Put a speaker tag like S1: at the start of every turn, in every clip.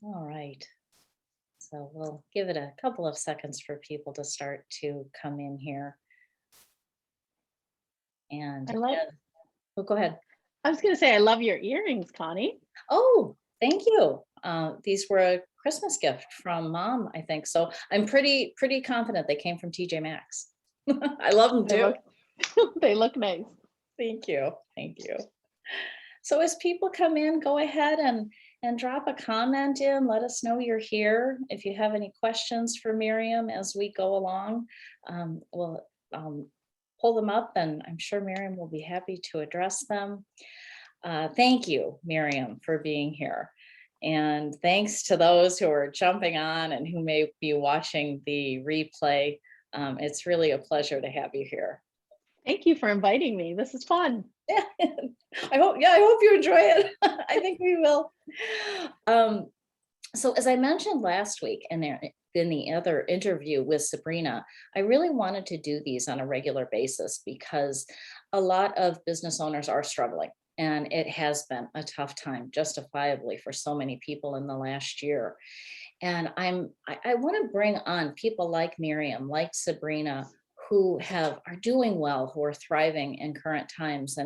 S1: All right. So we'll give it a couple of seconds for people to start to come in here. And
S2: I love,
S1: oh, go ahead.
S2: I was going to say, I love your earrings, Connie.
S1: Oh, thank you. These were a Christmas gift from mom, I think. So I'm pretty confident they came from TJ Maxx. I love them
S2: They
S1: too.
S2: look, they look nice.
S1: Thank you. Thank you. So as people come in, go ahead and drop a comment in. Let us know you're here. If you have any questions for Miriam as we go along, we'll pull them up, and I'm sure Miriam will be happy to address them. Thank you, Miriam, for being here. And thanks to those who are jumping on and who may be watching the replay. It's really a pleasure to have you here.
S2: Thank you for inviting me. This is fun.
S1: Yeah, I hope you enjoy it. I think we will. So as I mentioned last week in the other interview with Sabrina, I really wanted to do these on a regular basis because a lot of business owners are struggling. And it has been a tough time, justifiably, for so many people in the last year. And I want to bring on people like Miriam, like Sabrina, who are doing well, who are thriving in current times,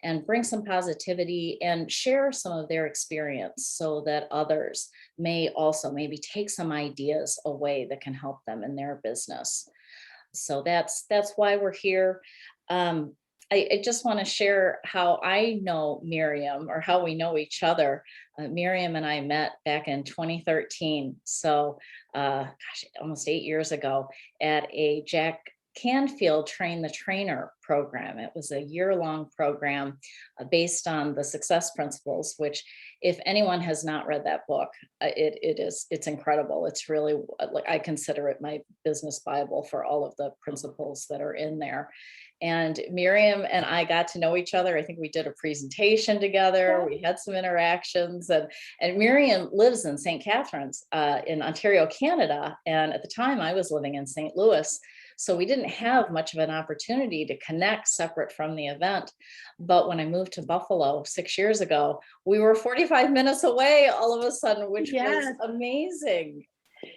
S1: and bring some positivity and share some of their experience so that others may also maybe take some ideas away that can help them in their business. So that's why we're here. I just want to share how I know Miriam, or how we know each other. Miriam and I met back in 2013. So, almost 8 years ago at a Jack Canfield Train the Trainer program. It was a year-long program based on the success principles, which, if anyone has not read that book, it's incredible. It's really, like, I consider it my business Bible for all of the principles that are in there. And Miriam and I got to know each other. I think we did a presentation together. We had some interactions, and Miriam lives in St. Catharines in Ontario, Canada. And at the time I was living in St. Louis. So we didn't have much of an opportunity to connect separate from the event. But when I moved to Buffalo 6 years ago, we were 45 minutes away all of a sudden, which was amazing.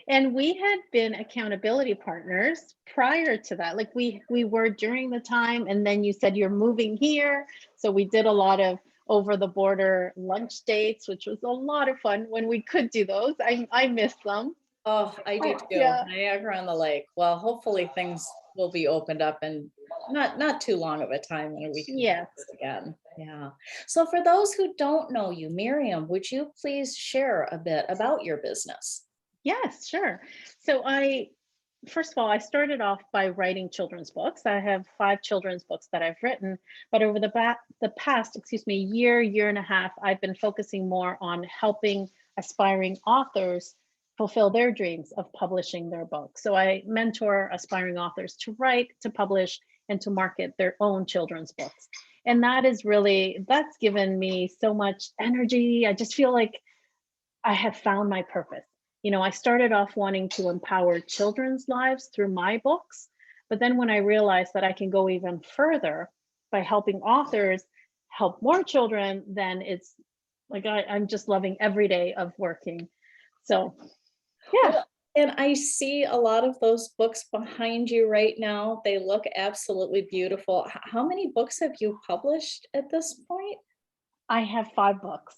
S2: And we had been accountability partners prior to that. Like we were during the time, and then you said you're moving here. So we did a lot of over the border lunch dates, which was a lot of fun when we could do those. I miss them.
S1: Oh, I do too.
S2: Yeah.
S1: Niagara on the Lake. Well, hopefully things will be opened up in not too long of a time when we can do this again. Yeah. So for those who don't know you, Miriam, would you please share a bit about your business?
S2: Yes, sure. So first of all, I started off by writing children's books. I have 5 children's books that I've written, but over the past, year and a half, I've been focusing more on helping aspiring authors fulfill their dreams of publishing their book. So I mentor aspiring authors to write, to publish, and to market their own children's books. And that's given me so much energy. I just feel like I have found my purpose. I started off wanting to empower children's lives through my books, but then when I realized that I can go even further by helping authors help more children, then it's like I'm just loving every day of working. So, yeah.
S1: Well, and I see a lot of those books behind you right now. They look absolutely beautiful. How many books have you published at this point?
S2: I have 5 books.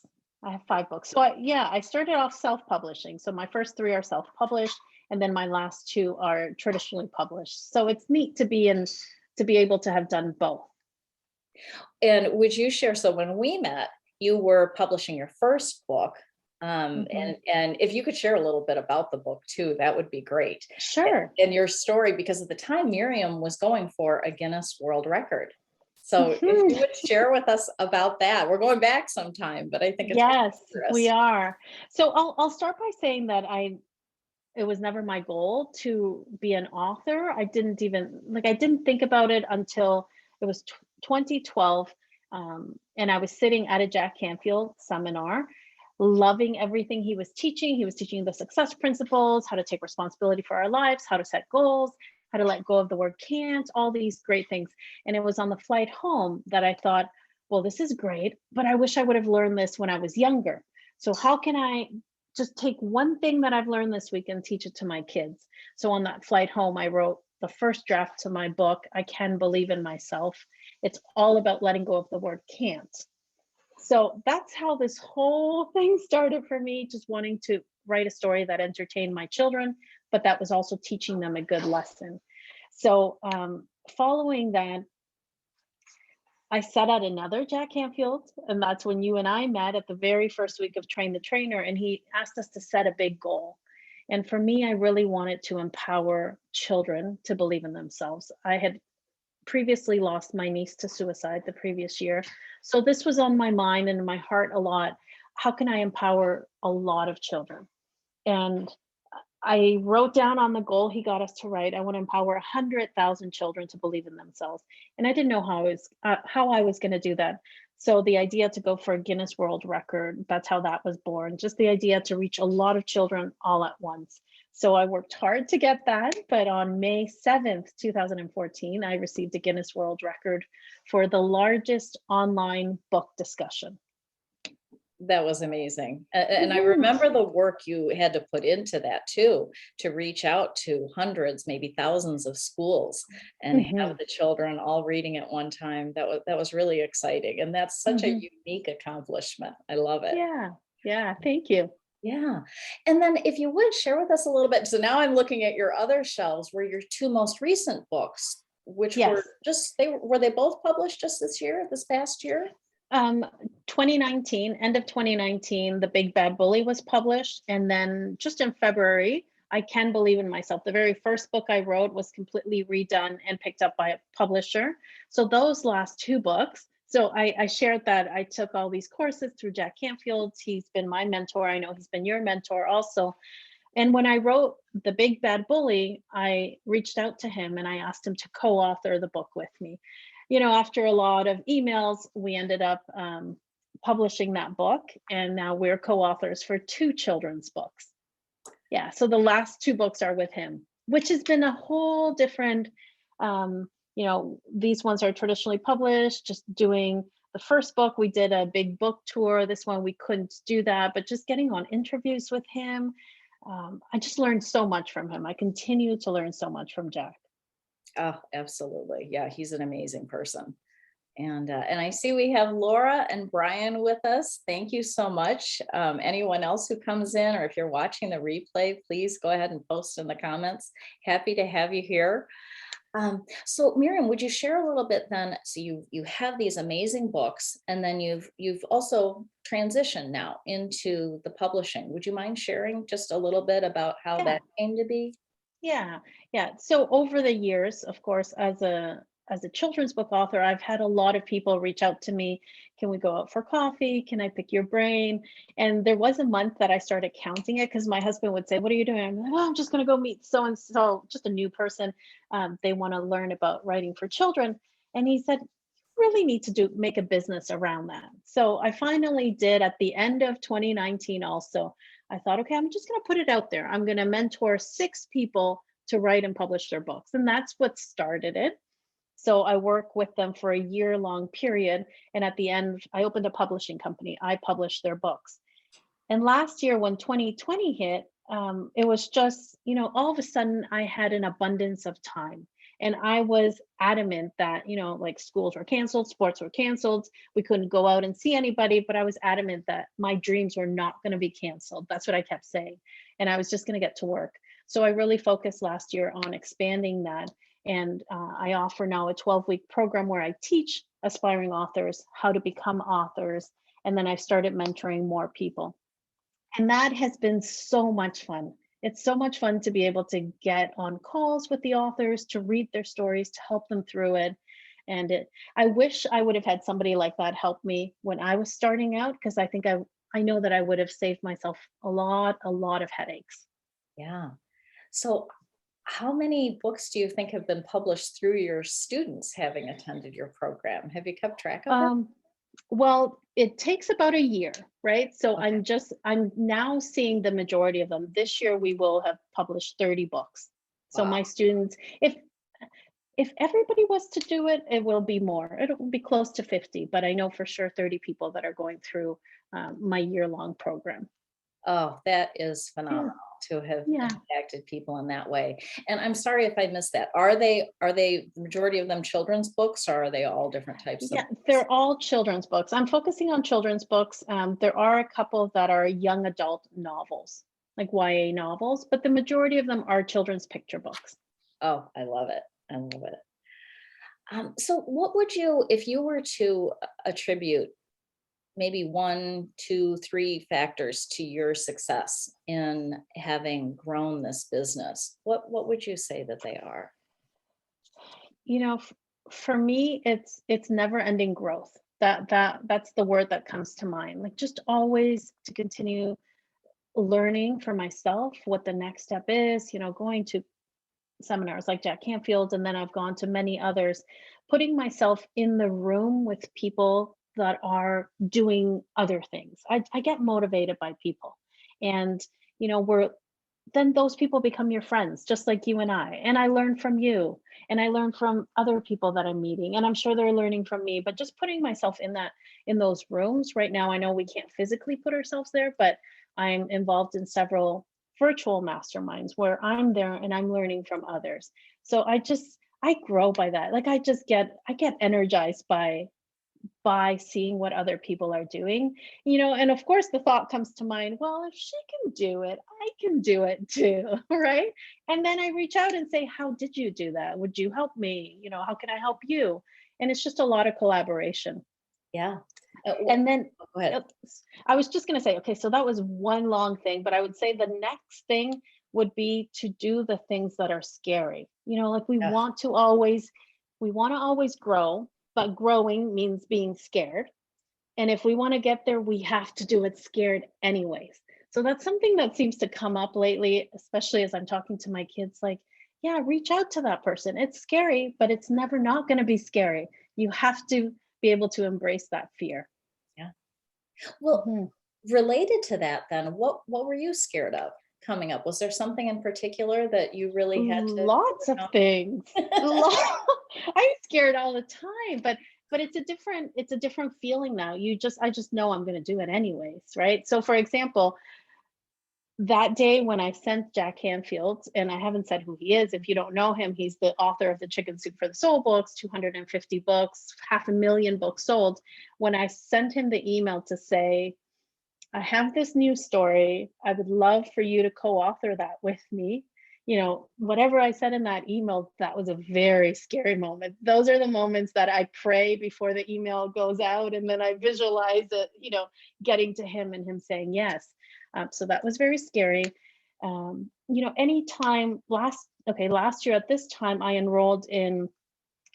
S2: So I started off self-publishing. So my first 3 are self-published, and then my last 2 are traditionally published. So it's neat to be able to have done both.
S1: And would you share, so when we met, you were publishing your first book. And if you could share a little bit about the book too, that would be great.
S2: Sure.
S1: And your story, because at the time Miriam was going for a Guinness World Record. So if you would share with us about that. We're going back sometime, but I think it's
S2: yes, we are. So I'll start by saying that it was never my goal to be an author. I didn't think about it until it was 2012, and I was sitting at a Jack Canfield seminar, loving everything he was teaching. He was teaching the success principles, how to take responsibility for our lives, how to set goals, how to let go of the word can't, all these great things. And it was on the flight home that I thought, well, this is great, but I wish I would have learned this when I was younger. So how can I just take one thing that I've learned this week and teach it to my kids. So on that flight home, I wrote the first draft to my book, I Can Believe in Myself. It's all about letting go of the word can't. So that's how this whole thing started for me, just wanting to write a story that entertained my children, but that was also teaching them a good lesson. So following that, I sat at another Jack Canfield, and that's when you and I met at the very first week of Train the Trainer, and he asked us to set a big goal. And for me, I really wanted to empower children to believe in themselves. I had previously lost my niece to suicide the previous year. So this was on my mind and in my heart a lot. How can I empower a lot of children? And I wrote down on the goal he got us to write, I want to empower 100,000 children to believe in themselves. And I didn't know how I was going to do that. So the idea to go for a Guinness World Record, that's how that was born. Just the idea to reach a lot of children all at once. So I worked hard to get that, but on May 7th, 2014, I received a Guinness World Record for the largest online book discussion.
S1: That was amazing. And I
S2: Mhm.
S1: remember the work you had to put into that too, to reach out to hundreds, maybe thousands of schools and have
S2: Mhm.
S1: the children all reading at one time. That was really exciting. And that's such a
S2: Mhm.
S1: unique accomplishment. I love it.
S2: Yeah. Yeah. Thank you.
S1: Yeah. And then if you would share with us a little bit. So now I'm looking at your other shelves where your two most recent books, which were
S2: Yes.
S1: just were they both published just this year, this past year?
S2: Um, 2019, end of 2019, The Big Bad Bully was published. And then just in February, I Can Believe in Myself. The very first book I wrote was completely redone and picked up by a publisher. So those last two books, so I shared that I took all these courses through Jack Canfield. He's been my mentor. I know he's been your mentor also. And when I wrote The Big Bad Bully, I reached out to him and I asked him to co author the book with me. After a lot of emails, we ended up publishing that book. And now we're co authors for two children's books. Yeah. So the last two books are with him, which has been a whole different, these ones are traditionally published, just doing the first book, we did a big book tour. This one, we couldn't do that, but just getting on interviews with him. I just learned so much from him. I continue to learn so much from Jack.
S1: Oh, absolutely. Yeah, he's an amazing person. And I see we have Laura and Brian with us. Thank you so much. Anyone else who comes in, or if you're watching the replay, please go ahead and post in the comments. Happy to have you here. So Miriam, would you share a little bit then? So you have these amazing books, and then you've also transitioned now into the publishing. Would you mind sharing just a little bit about how
S2: Yeah.
S1: that came to be?
S2: Yeah, yeah. So over the years, of course, as a children's book author, I've had a lot of people reach out to me. Can we go out for coffee? Can I pick your brain? And there was a month that I started counting it because my husband would say, "What are you doing?" I'm like, "Oh, I'm just going to go meet so and so, just a new person. They want to learn about writing for children." And he said, "Really need to make a business around that." So I finally did at the end of 2019 also. I thought, okay, I'm just going to put it out there. I'm going to mentor 6 people to write and publish their books. And that's what started it. So I work with them for a year-long period. And at the end, I opened a publishing company. I published their books. And last year, when 2020 hit, it was just, all of a sudden I had an abundance of time. And I was adamant that, like schools were canceled, sports were canceled, we couldn't go out and see anybody, but I was adamant that my dreams were not going to be canceled. That's what I kept saying. And I was just going to get to work. So I really focused last year on expanding that. And I offer now a 12-week program where I teach aspiring authors how to become authors. And then I've started mentoring more people. And that has been so much fun. It's so much fun to be able to get on calls with the authors, to read their stories, to help them through it. I wish I would have had somebody like that help me when I was starting out, because I think I know that I would have saved myself a lot of headaches.
S1: Yeah. So how many books do you think have been published through your students having attended your program? Have you kept track of it?
S2: Um, well, it takes about a year, right? So
S1: Okay.
S2: I'm now seeing the majority of them. This year we will have published 30 books. So
S1: Wow.
S2: my students, if everybody was to do it, it will be more. It'll be close to 50, but I know for sure 30 people that are going through my year-long program.
S1: Oh, that is
S2: Yeah,
S1: phenomenal to have
S2: yeah.
S1: impacted people in that way. And I'm sorry if I missed that. Are they the majority of them children's books, or are they all different types of
S2: Yeah,
S1: books?
S2: they're all children's books. I'm focusing on children's books. There are a couple that are young adult novels, like YA novels, but the majority of them are children's picture books.
S1: Oh, I love it. I love it. So what would you, if you were to attribute maybe one, two, three factors to your success in having grown this business, what would you say that they are?
S2: You know, for me, it's never ending growth. That's the word that comes to mind. Like just always to continue learning for myself what the next step is, going to seminars like Jack Canfield's, and then I've gone to many others, putting myself in the room with people that are doing other things. I get motivated by people. And, we're then those people become your friends, just like you and I. And I learn from you, and I learn from other people that I'm meeting, and I'm sure they're learning from me. But just putting myself in those rooms right now, I know we can't physically put ourselves there, but I'm involved in several virtual masterminds where I'm there and I'm learning from others. So I grow by that. Like I get energized by seeing what other people are doing, and of course the thought comes to mind, well, if she can do it, I can do it too, right? And then I reach out and say, how did you do that? Would you help me? How can I help you? And it's just a lot of collaboration.
S1: Yeah.
S2: And then
S1: Go ahead.
S2: I was just going to say, okay, so that was one long thing, but I would say the next thing would be to do the things that are scary. Like
S1: Yeah.
S2: we want to always grow, but growing means being scared. And if we want to get there, we have to do it scared anyways. So that's something that seems to come up lately, especially as I'm talking to my kids, like, yeah, reach out to that person. It's scary, but it's never not going to be scary. You have to be able to embrace that fear.
S1: Yeah. Well,
S2: Mhm.
S1: related to that then, what were you scared of coming up? Was there something in particular that you really had to
S2: Lots of
S1: overcome?
S2: things. Lo I'm scared all the time, but it's a different feeling now. I just know I'm gonna do it anyways, right? So, for example, that day when I sent Jack Canfield, and I haven't said who he is, if you don't know him, he's the author of the Chicken Soup for the Soul books, 250 books, 500,000 books sold. When I sent him the email to say, I have this new story. I would love for you to co-author that with me. Whatever I said in that email, that was a very scary moment. Those are the moments that I pray before the email goes out, and then I visualize it, getting to him and him saying yes. So that was very scary. Anytime last year at this time, I enrolled in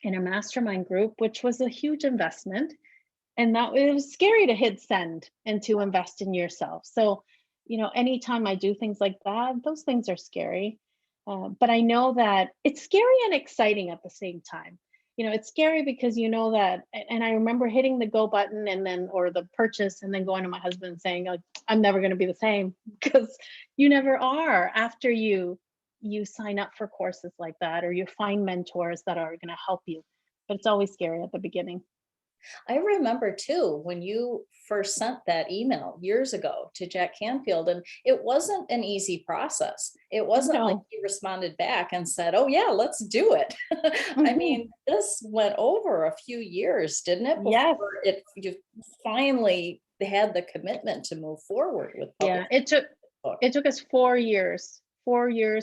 S2: a mastermind group, which was a huge investment, and that it was scary to hit send and to invest in yourself. So anytime I do things like that, those things are scary. But I know that it's scary and exciting at the same time. It's scary because you know that, and I remember hitting the go button and then, or the purchase, and then going to my husband and saying, like, I'm never going to be the same, because you never are after you sign up for courses like that, or you find mentors that are going to help you. But it's always scary at the beginning.
S1: I remember too when you first sent that email years ago to Jack Canfield, and it wasn't an easy process. It wasn't like
S2: No.
S1: he responded back and said, "Oh yeah, let's do it." I
S2: Mhm.
S1: mean, this went over a few years, didn't it,
S2: Yes.
S1: before it you finally had the commitment to move forward with
S2: Yeah,
S1: publishing
S2: it took
S1: the book.
S2: it took us 4 years,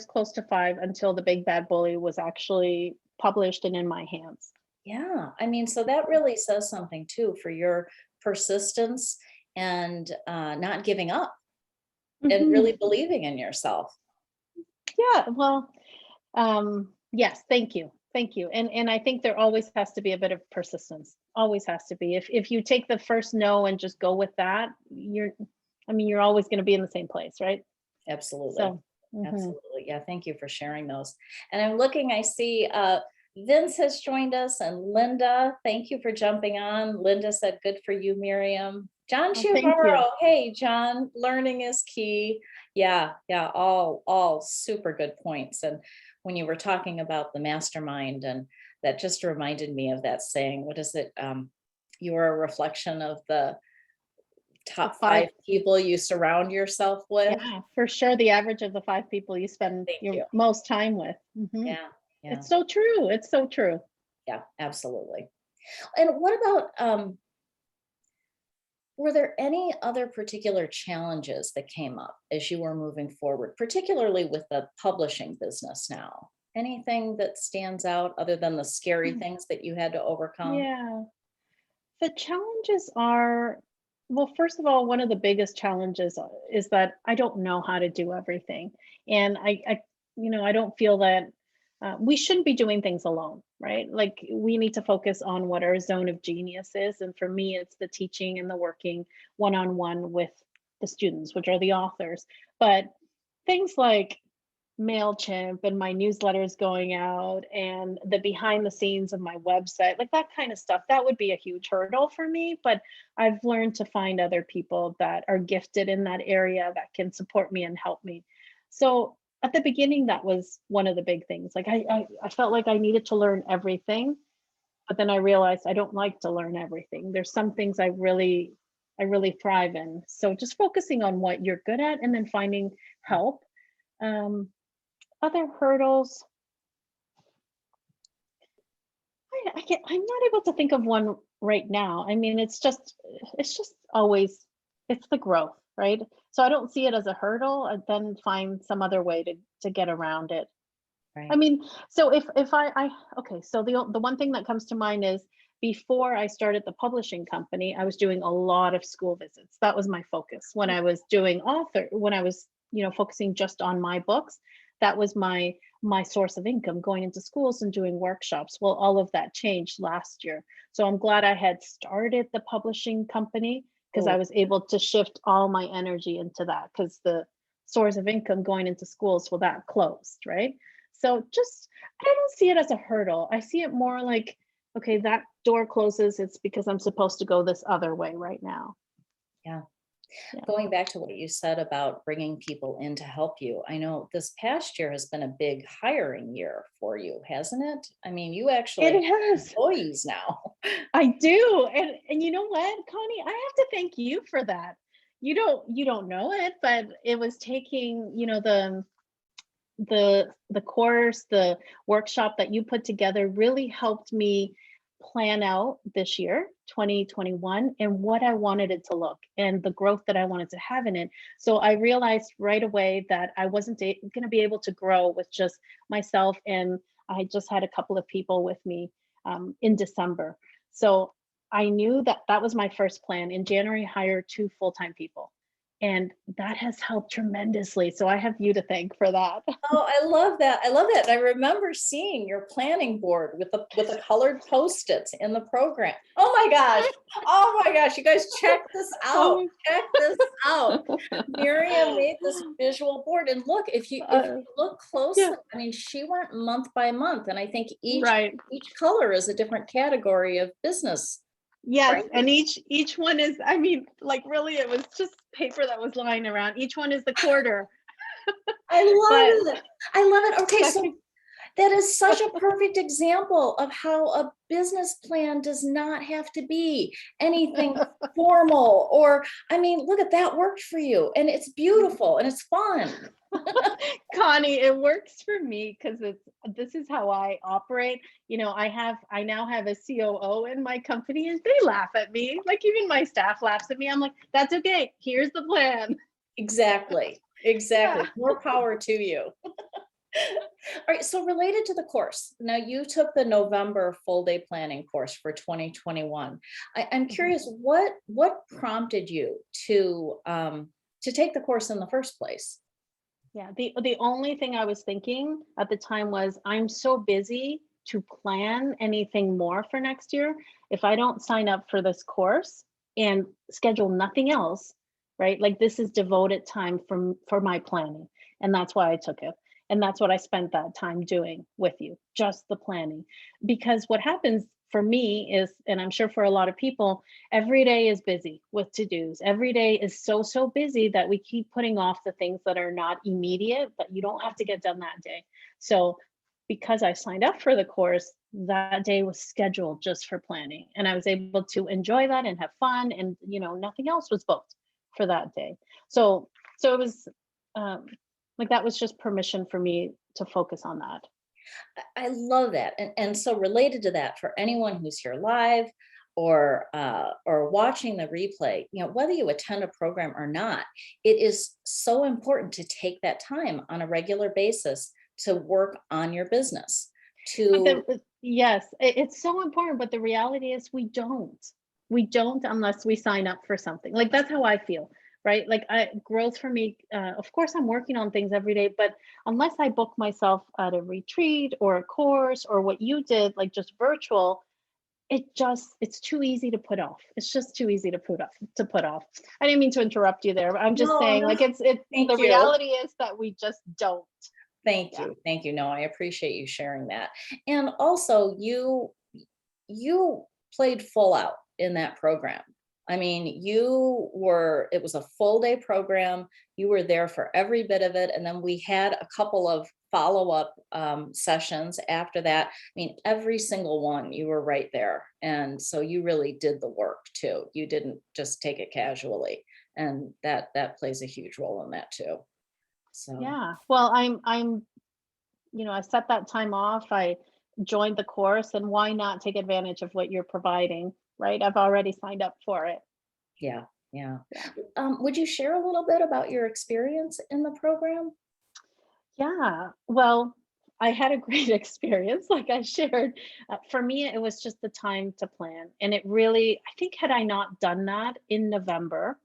S2: close to 5, until The Big Bad Bully was actually published and in my hands.
S1: Yeah, I mean, so that really says something too for your persistence and not giving up and
S2: Mhm.
S1: really believing in yourself.
S2: Yeah, well, yes, thank you. Thank you. And I think there always has to be a bit of persistence. Always has to be. If you take the first no and just go with that, you're always going to be in the same place, right?
S1: Absolutely.
S2: So, mhm.
S1: Absolutely. Yeah, thank you for sharing those. And I'm looking, I see Vince has joined us, and Linda, thank you for jumping on. Linda said, good for you, Miriam. John
S2: Oh, thank you.
S1: Chuvaro, hey, John, learning is key. Yeah, yeah, all super good points. And when you were talking about the mastermind, and that just reminded me of that saying, what is it? You are a reflection of the
S2: The
S1: top
S2: five,
S1: 5 people you surround yourself with?
S2: yeah, for sure. The average of the five people you spend
S1: Thank
S2: your
S1: you.
S2: most time with.
S1: Yeah, yeah,
S2: It's so true. It's so true.
S1: yeah, absolutely. And what about, were there any other particular challenges that came up as you were moving forward, particularly with the publishing business now? Anything that stands out other than the scary
S2: Mm,
S1: things that you had to overcome?
S2: yeah. The challenges are, well, first of all, one of the biggest challenges is that I don't know how to do everything. And I don't feel that we shouldn't be doing things alone, right? Like we need to focus on what our zone of genius is. And for me, it's the teaching and the working one on one with the students, which are the authors. But things like MailChimp and my newsletters going out and the behind the scenes of my website, like that kind of stuff, that would be a huge hurdle for me. But I've learned to find other people that are gifted in that area that can support me and help me. So at the beginning, that was one of the big things. Like I felt like I needed to learn everything, but then I realized I don't like to learn everything. There's some things I really thrive in. So just focusing on what you're good at and then finding help. Um, Other hurdles, I'm not able to think of one right now. I mean, it's just always it's the growth, right? So I don't see it as a hurdle, and then find some other way to get around it. I
S1: Right.
S2: mean, so if I okay, so the one thing that comes to mind is before I started the publishing company, I was doing a lot of school visits. That was my focus when I was doing author, when I was, focusing just on my books. That was my source of income, going into schools and doing workshops. Well, all of that changed last year. So I'm glad I had started the publishing company because I
S1: Oh,
S2: was able to shift all my energy into that because the source of income going into schools, well, that closed, right? So just, I don't see it as a hurdle. I see it more like, okay, that door closes. It's because I'm supposed to go this other way right now.
S1: yeah.
S2: Yeah.
S1: Going back to what you said about bringing people in to help you, I know this past year has been a big hiring year for you, hasn't it? I mean, you actually
S2: It
S1: have
S2: has.
S1: employees now.
S2: I do. And you know what, Connie? I have to thank you for that. You don't know it, but it was taking, the course, the workshop that you put together really helped me plan out this year 2021 and what I wanted it to look and the growth that I wanted to have in it. So I realized right away that I wasn't going to be able to grow with just myself, and I just had a couple of people with me in December. So I knew that that was my first plan. In January, hire two full-time people, and that has helped tremendously. So I have you to thank for that.
S1: Oh, I love that. I love that. And I remember seeing your planning board with the colored Post-its in the program. Oh my gosh. Oh my gosh. You guys check this out.
S2: Oh,
S1: Check this out. Miriam made this visual board. And look, if you
S2: uh,
S1: look
S2: yeah,
S1: closely, I mean, she went month by month. And I think each
S2: right.
S1: each color is a different category of business,
S2: Yes,
S1: right?
S2: and each one is, I mean, like really it was just paper that was lying around. Each one is the quarter.
S1: I
S2: But
S1: love it. I love it. Okay,
S2: that
S1: so
S2: can,
S1: that is such a perfect example of how a business plan does not have to be anything formal or, I mean, look at that worked for you and it's beautiful and it's fun.
S2: Connie, it works for me because this is how I operate. I now have a COO in my company and they laugh at me. Like even my staff laughs at me. I'm like, that's okay. Here's the plan.
S1: Exactly.
S2: Yeah.
S1: Exactly. More power to you. All right. So related to the course, now you took the November full day planning course for 2021. I'm
S2: Mhm.
S1: curious, what prompted you to take the course in the first place?
S2: Yeah, the only thing I was thinking at the time was I'm so busy to plan anything more for next year. If I don't sign up for this course and schedule nothing else, right? Like this is devoted time for my planning. And that's why I took it. And that's what I spent that time doing with you, just the planning. Because what happens for me is, and I'm sure for a lot of people, every day is busy with to-dos. Every day is so busy that we keep putting off the things that are not immediate, but you don't have to get done that day. So because I signed up for the course, that day was scheduled just for planning. And I was able to enjoy that and have fun. And, nothing else was booked. for that day. So it was um, like that was just permission for me to focus on that.
S1: I love that. And so related to that, for anyone who's here live or watching the replay, whether you attend a program or not, it is so important to take that time on a regular basis to work on your business.
S2: But
S1: To
S2: yes, it's so important. But the reality is, we don't. We don't unless we sign up for something. Like that's how I feel, right? Like growth for me. Of course, I'm working on things every day, but unless I book myself at a retreat or a course or what you did, like just virtual, it's too easy to put off. It's just too easy to put off. I didn't mean to interrupt you there, but I'm just
S1: no,
S2: saying,
S1: no,
S2: like it's
S1: thank
S2: the
S1: you.
S2: reality is that we just don't.
S1: Thank
S2: Yeah.
S1: you. Thank you. No, I appreciate you sharing that. And also you played full out in that program. I mean, it was a full day program. You were there for every bit of it. And then we had a couple of follow-up sessions after that. I mean, every single one, you were right there. And so you really did the work too. You didn't just take it casually. And that plays a huge role in that too. So
S2: Yeah. Well, I set that time off. I joined the course, and why not take advantage of what you're providing, right? I've already signed up for it.
S1: yeah, yeah.
S2: Yeah.
S1: Would you share a little bit about your experience in the program?
S2: Yeah. Well, I had a great experience, like I shared. For me, it was just the time to plan. And it really, I think, had I not done that in November,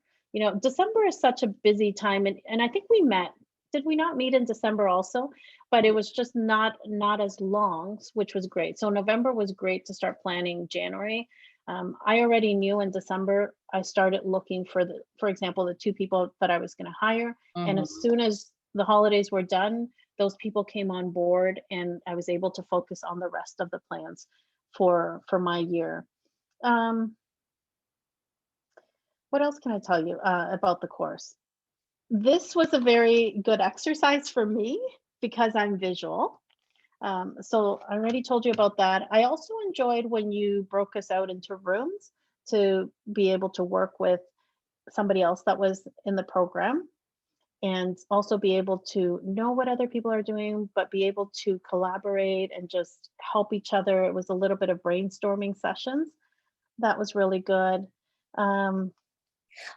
S2: December is such a busy time. And I think we met. Did we not meet in December also? But it was just not as long, which was great. So November was great to start planning January. I already knew in December I started looking for example, the two people that I was going to hire. And as
S1: Mhm.
S2: soon as the holidays were done, those people came on board, and I was able to focus on the rest of the plans for my year. Um, what else can I tell you about the course? This was a very good exercise for me because I'm visual. So I already told you about that. I also enjoyed when you broke us out into rooms to be able to work with somebody else that was in the program, and also be able to know what other people are doing, but be able to collaborate and just help each other. It was a little bit of brainstorming sessions. That was really good. Um,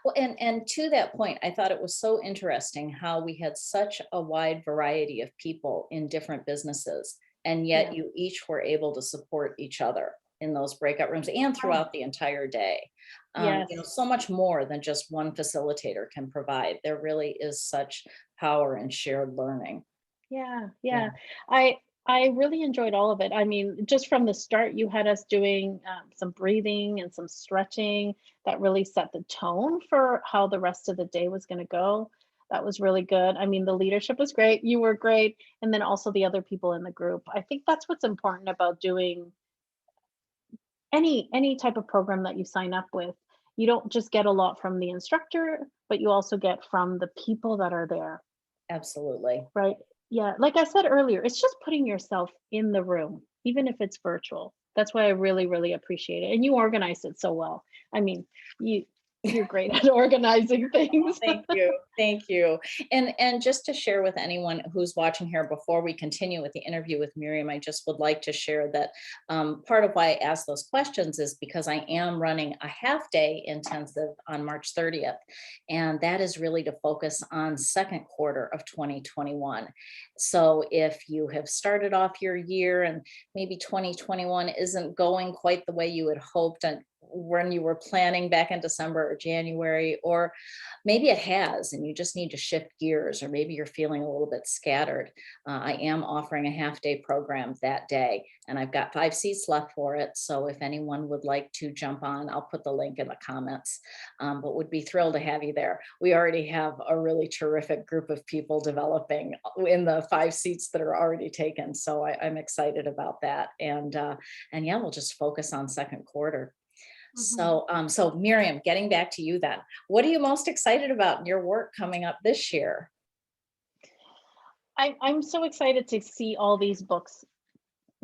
S1: Well, and to that point, I thought it was so interesting how we had such a wide variety of people in different businesses, and yet
S2: yeah.
S1: you each were able to support each other in those breakout rooms and
S2: Oh,
S1: throughout the entire day.
S2: yes.
S1: So much more than just one facilitator can provide. There really is such power in shared learning.
S2: Yeah,
S1: Yeah,
S2: yeah. I I really enjoyed all of it. I mean, just from the start, you had us doing some breathing and some stretching that really set the tone for how the rest of the day was going to go. That was really good. I mean, the leadership was great. You were great, and then also the other people in the group. I think that's what's important about doing any type of program that you sign up with. You don't just get a lot from the instructor, but you also get from the people that are there.
S1: absolutely.
S2: Right. Yeah. Like I said earlier, it's just putting yourself in the room, even if it's virtual. That's why I really, really appreciate it. And you organized it so well. I mean, you you're great at organizing things.
S1: Thank you. Thank you. And just to share with anyone who's watching here before we continue with the interview with Miriam, I just would like to share that part of why I ask those questions is because I am running a half day intensive on March 30th. And that is really to focus on second quarter of 2021. So if you have started off your year and maybe 2021 isn't going quite the way you had hoped and when you were planning back in December or January, or maybe it has and you just need to shift gears, or maybe you're feeling a little bit scattered. I am offering a half day program that day, and I've got 5 seats left for it. So if anyone would like to jump on, I'll put the link in the comments, but would be thrilled to have you there. We already have a really terrific group of people developing in the 5 seats that are already taken. So I'm excited about that. And yeah, we'll just focus on second quarter.
S2: Mhm.
S1: So Miriam, getting back to you then, what are you most excited about in your work coming up this year?
S2: I'm so excited to see all these books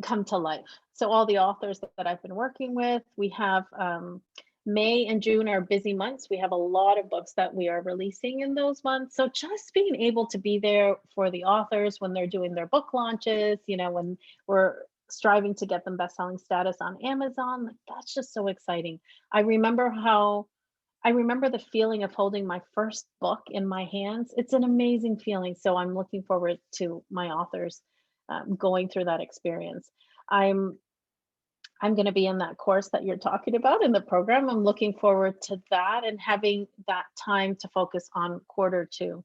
S2: come to life. So all the authors that I've been working with, we have May and June are busy months. We have a lot of books that we are releasing in those months. So just being able to be there for the authors when they're doing their book launches, when we're striving to get them best-selling status on Amazon, like that's just so exciting. I remember how I remember the feeling of holding my first book in my hands. It's an amazing feeling. So I'm looking forward to my authors going through that experience. I'm I'm going to be in that course that you're talking about in the program. I'm looking forward to that and having that time to focus on quarter 2.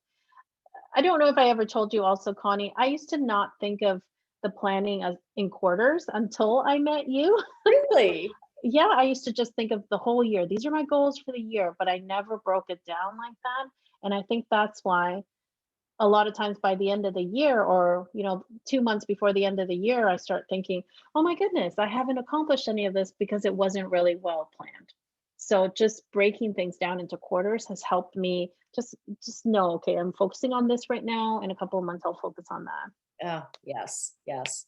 S2: I don't know if I ever told you also, Connie, I used to not think of the planning as in quarters until I met you.
S1: Really?
S2: Yeah, I used to just think of the whole year. These are my goals for the year, but I never broke it down like that. And I think that's why a lot of times by the end of the year or 2 months before the end of the year, I start thinking, oh my goodness, I haven't accomplished any of this because it wasn't really well planned. So just breaking things down into quarters has helped me just know, okay, I'm focusing on this right now. In a couple of months I'll focus on that.
S1: Oh, yes, yes.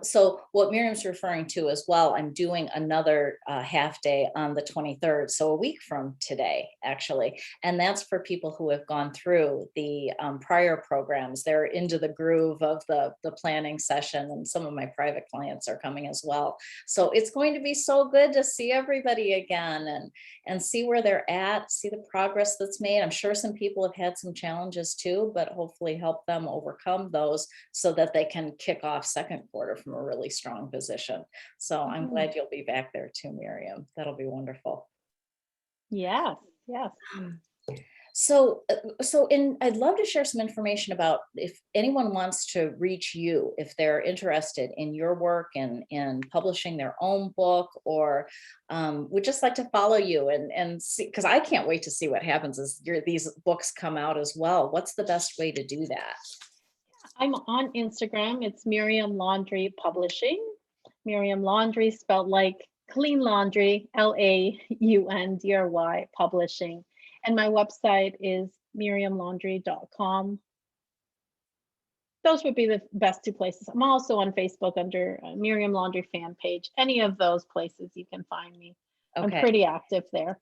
S1: So what Miriam's referring to as well, I'm doing another half day on the 23rd, so a week from today, actually. And that's for people who have gone through the prior programs. They're into the groove of the planning session, and some of my private clients are coming as well. So it's going to be so good to see everybody again and see where they're at, see the progress that's made. I'm sure some people have had some challenges too, but hopefully help them overcome those so that they can kick off second quarter from a really strong position. So I'm
S2: Mhm.
S1: glad you'll be back there too, Miriam. That'll be wonderful.
S2: Yes, yes.
S1: Um, so I'd love to share some information about if anyone wants to reach you, if they're interested in your work and in publishing their own book, or would just like to follow you and see, because I can't wait to see what happens as these books come out as well. What's the best way to do that?
S2: I'm on Instagram. It's Miriam Laundry Publishing. Miriam Laundry spelled like clean laundry, Laundry Publishing. And my website is miriamlaundry.com. Those would be the best 2 places. I'm also on Facebook under Miriam Laundry fan page. Any of those places you can find me. I'm
S1: Okay.
S2: pretty active there.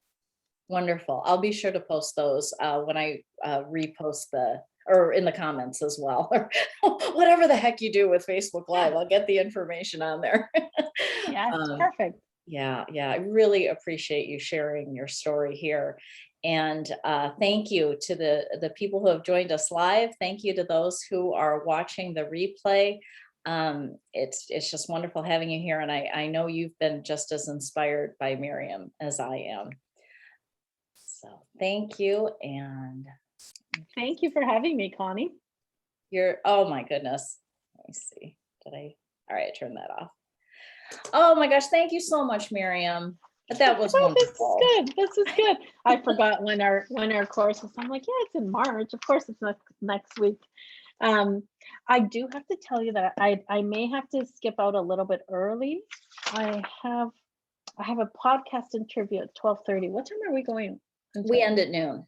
S1: Wonderful. I'll be sure to post those when I repost or in the comments as well, or whatever the heck you do with Facebook
S2: Yeah.
S1: Live. I'll get the information on there.
S2: Yes,
S1: um,
S2: perfect.
S1: yeah, yeah. I really appreciate you sharing your story here. And thank you to the people who have joined us live. Thank you to those who are watching the replay. It's just wonderful having you here. And I know you've been just as inspired by Miriam as I am. So thank you. And
S2: Thank you for having me, Connie.
S1: oh my goodness. Let me see. All right, turn that off. Oh my gosh. Thank you so much, Miriam. That was
S2: Oh, this is
S1: wonderful.
S2: good. This is good. I forgot when our course is. I'm like, yeah, it's in March. Of course, it's next week. Um, I do have to tell you that I may have to skip out a little bit early. I have I have a podcast interview at 12:30. What time are we going
S1: We
S2: until?
S1: end at noon.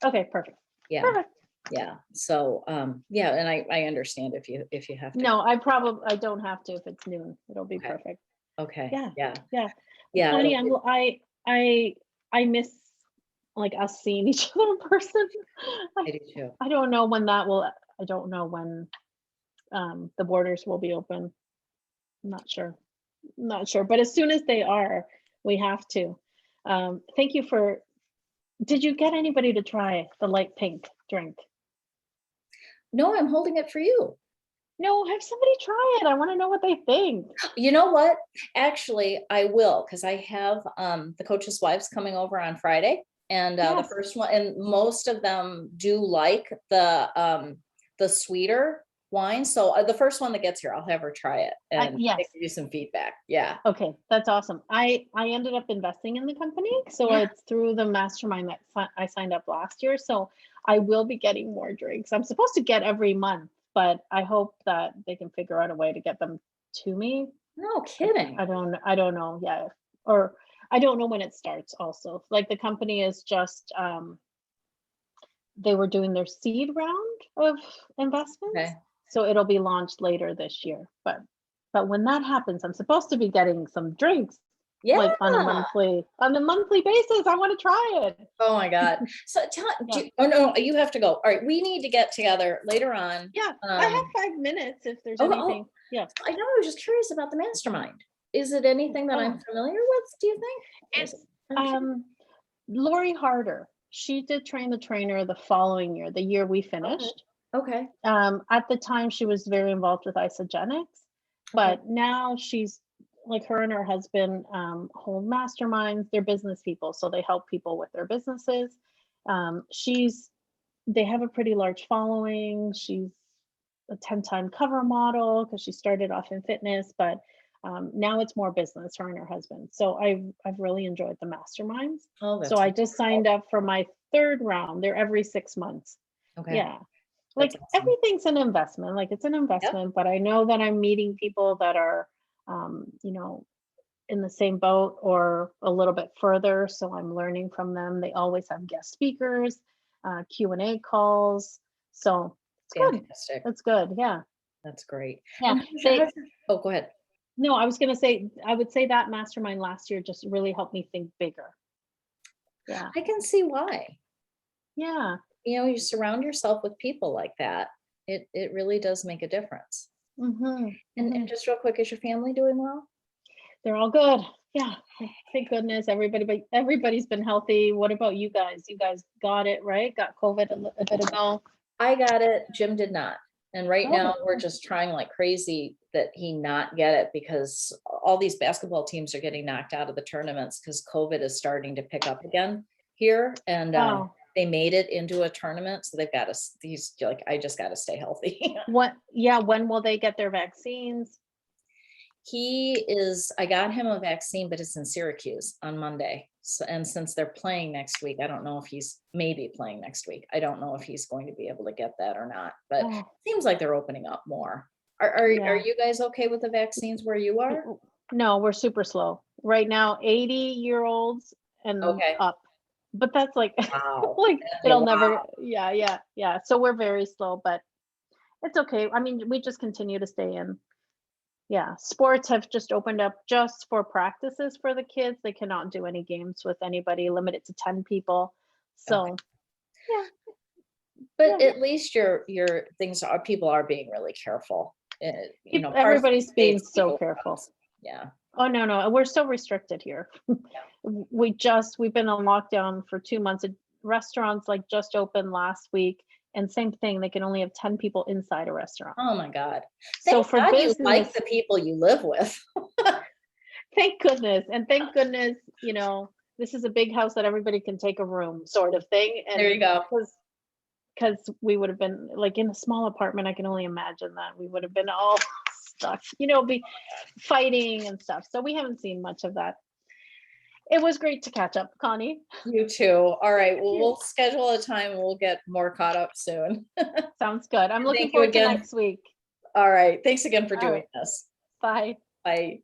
S2: Okay, perfect.
S1: Yeah.
S2: Perfect.
S1: Yeah. So yeah, and I understand if you have to.
S2: No, I don't have to if it's noon. It'll be
S1: Okay.
S2: perfect.
S1: Okay.
S2: Yeah,
S1: Yeah.
S2: yeah.
S1: Yeah.
S2: Connie, I I miss like us seeing each other in person. I,
S1: I do too.
S2: I don't know when that will. I don't know when the borders will be open. I'm not sure. Not sure, but as soon as they are, we have to. Thank you for. Did you get anybody to try the light pink drink?
S1: No, I'm holding it for you.
S2: No, have somebody try it. I want to know what they think.
S1: You know what? Actually, I will, because I have the coaches' wives coming over on Friday, and the
S2: Yes.
S1: first one, and most of them do like the sweeter wine. So the first one that gets here, I'll have her try it and
S2: Yes.
S1: give you some feedback. Yeah.
S2: Okay, that's awesome. I ended up investing in the company, so
S1: Yeah.
S2: it's through the mastermind that I signed up last year. So I will be getting more drinks. I'm supposed to get every month, but I hope that they can figure out a way to get them to me.
S1: No kidding.
S2: I don't know. Yeah, or I don't know when it starts. Also, like the company is just they were doing their seed round of investments,
S1: Okay.
S2: so it'll be launched later this year. But when that happens, I'm supposed to be getting some drinks
S1: Yeah.
S2: like on a monthly basis. I want to try it.
S1: Oh my God. So
S2: Yeah.
S1: oh no, you have to go. All right. We need to get together later on.
S2: Yeah. I have 5 minutes if there's
S1: Oh,
S2: anything. Yeah.
S1: I know. I was just curious about the mastermind. Is it anything that I'm
S2: Oh,
S1: familiar with? Do you think?
S2: it's
S1: I'm curious.
S2: um Lori Harder. She did train the trainer the following year, the year we
S1: Okay.
S2: finished.
S1: Okay.
S2: At the time, she was very involved with isogenics,
S1: Okay.
S2: but now she's like her and her husband hold masterminds. They're business people, so they help people with their businesses. She's they have a pretty large following. She's a 10-time cover model because she started off in fitness, but now it's more business, her and her husband. So I've really enjoyed the masterminds.
S1: Oh,
S2: So
S1: that's
S2: I just signed up for my third round. They're every 6 months.
S1: okay.
S2: Yeah.
S1: That's
S2: Like
S1: awesome.
S2: everything's an investment. Like it's an
S1: Yep.
S2: investment, but I know that I'm meeting people that are, in the same boat or a little bit further. So I'm learning from them. They always have guest speakers, Q&A calls. So it's good.
S1: Fantastic.
S2: It's good. Yeah.
S1: That's great.
S2: Yeah.
S1: And oh, go ahead.
S2: No, I was going to say, I would say that mastermind last year just really helped me think bigger. Yeah.
S1: I can see why.
S2: Yeah.
S1: You surround yourself with people like that. It really does make a difference.
S2: Hmm.
S1: And just real quick, is your family doing well?
S2: They're all good. Yeah. Thank goodness everybody's been healthy. What about you guys? You guys got it, right? Got COVID a bit ago.
S1: I got it. Jim did not. And right now
S2: Oh,
S1: we're just trying like crazy that he not get it because all these basketball teams are getting knocked out of the tournaments because COVID is starting to pick up again here. And
S2: wow.
S1: they made it into a tournament. So they've got to, he's like, I just got to stay healthy.
S2: What, yeah, when will they get their vaccines?
S1: I got him a vaccine, but it's in Syracuse on Monday. So, and since they're playing next week, I don't know if he's maybe playing next week. I don't know if he's going to be able to get that or not, but it
S2: Oh,
S1: seems like they're opening up more. Are
S2: yeah.
S1: you guys okay with the vaccines where you are?
S2: No, we're super slow. Right now, 80-year-olds and
S1: Okay.
S2: up. But that's like
S1: Wow.
S2: like
S1: Yeah,
S2: it'll
S1: wow.
S2: never, yeah. So we're very slow, but it's okay. I mean, we just continue to stay in. Yeah, sports have just opened up just for practices for the kids. They cannot do any games with anybody, limited to 10 people.
S1: Okay.
S2: So, yeah,
S1: But
S2: yeah.
S1: at least your things are people are being really careful. Parts of the
S2: Everybody's being
S1: states
S2: so
S1: people.
S2: careful.
S1: Yeah.
S2: Oh, no, we're so restricted here.
S1: Yeah.
S2: We've been on lockdown for 2 months. Restaurants like just opened last week, and same thing, they can only have 10 people inside a restaurant.
S1: Oh my God.
S2: So
S1: Thank
S2: for
S1: God you like
S2: business,
S1: the people you live with.
S2: thank goodness, and thank goodness, this is a big house that everybody can take a room sort of thing.
S1: There
S2: And
S1: you go.
S2: because we would have been like in a small apartment, I can only imagine that we would have been all stuck, be fighting and stuff. So we haven't seen much of that. It was great to catch up, Connie.
S1: You too. All right. Well,
S2: You.
S1: we'll schedule a time. We'll get more caught up soon.
S2: Sounds good. I'm looking
S1: Thank you
S2: forward to
S1: again.
S2: next week.
S1: All right. Thanks again for
S2: All
S1: doing
S2: right.
S1: this.
S2: Bye.
S1: Bye.